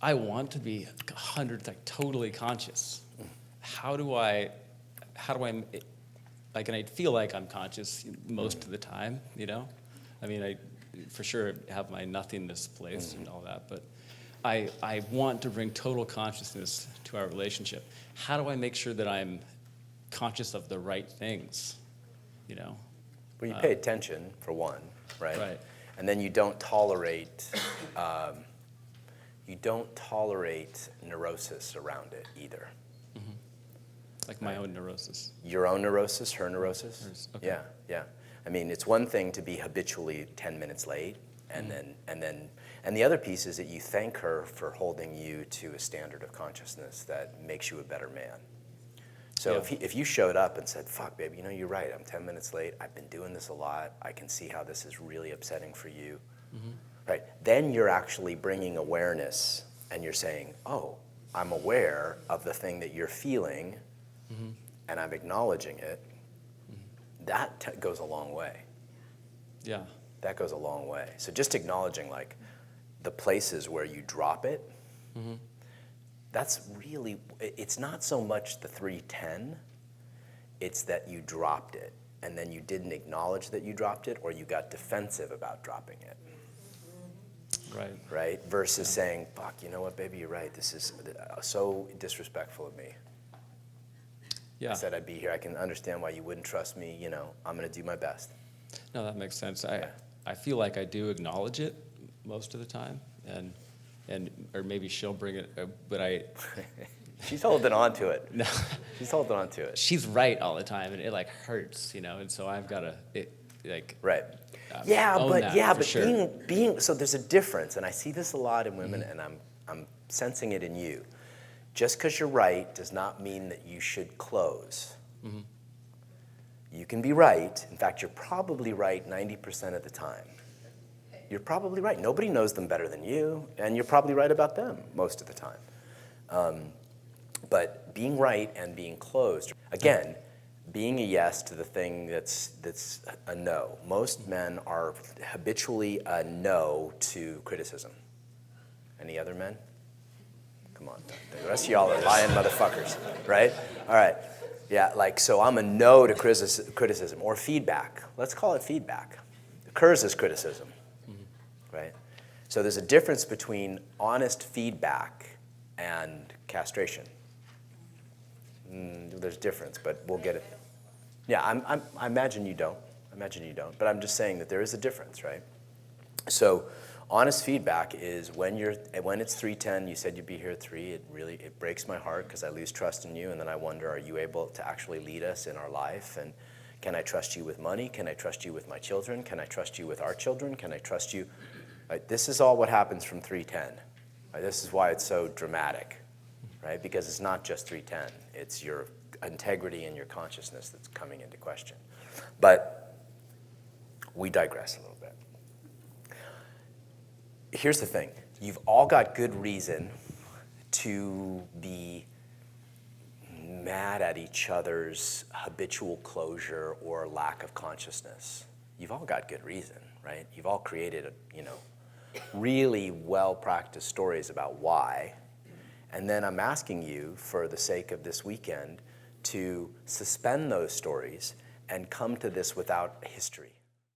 I want to be totally conscious. How do I, like, and I feel like I'm conscious most of the time, you know? I mean, I for sure have my nothingness place and all that, but I want to bring total consciousness to our relationship. How do I make sure that I'm conscious of the right things, you know? Well, you pay attention, for one, right? Right. And then you don't tolerate neurosis around it either. Like my own neurosis. Your own neurosis, her neurosis? Hers, okay. Yeah, yeah. I mean, it's one thing to be habitually 10 minutes late, and the other piece is that you thank her for holding you to a standard of consciousness that makes you a better man. So Yeah. if you showed up and said, fuck, babe, you know, you're right, I'm 10 minutes late, I've been doing this a lot, I can see how this is really upsetting for you, right? Then you're actually bringing awareness, and you're saying, oh, I'm aware of the thing that you're feeling, and I'm acknowledging it. That goes a long way. Yeah. That goes a long way. So just acknowledging, like, the places where you drop it, that's really, it's not so much the 310, it's that you dropped it, and then you didn't acknowledge that you dropped it, or you got defensive about dropping it. Right. Right? Versus saying, fuck, you know what, baby, you're right, this is so disrespectful of me. Yeah. I said I'd be here. I can understand why you wouldn't trust me. You know, I'm going to do my best. No, that makes sense. I feel like I do acknowledge it most of the time, and or maybe she'll bring it, but I. She's holding on to it. No. She's holding on to it. She's right all the time, and it like hurts, you know. And so I've got to Right. own that, but sure. being so there's a difference, and I see this a lot in women, and I'm sensing it in you. Just because you're right does not mean that you should close. You can be right. In fact, you're probably right 90% of the time. You're probably right. Nobody knows them better than you, and you're probably right about them most of the time. But being right and being closed, again, being a yes to the thing that's a no. Most men are habitually a no to criticism. Any other men? Come on, the rest of y'all are lying motherfuckers, right? All right, yeah, like, so I'm a no to criticism or feedback. Let's call it feedback. It occurs as criticism, right? So there's a difference between honest feedback and castration. There's a difference, but we'll get it. Yeah, I imagine you don't. I imagine you don't, but I'm just saying that there is a difference, right? So honest feedback is when it's 3:10, you said you'd be here at 3, it breaks my heart because I lose trust in you, and then I wonder, are you able to actually lead us in our life? And can I trust you with money? Can I trust you with my children? Can I trust you with our children? Can I trust you? Right? This is all what happens from 3:10. Right? This is why it's so dramatic, right? Because it's not just 3:10. It's your integrity and your consciousness that's coming into question. But we digress a little bit. Here's the thing. You've all got good reason to be mad at each other's habitual closure or lack of consciousness. You've all got good reason, right? You've all created, really well-practiced stories about why. And then I'm asking you, for the sake of this weekend, to suspend those stories and come to this without history.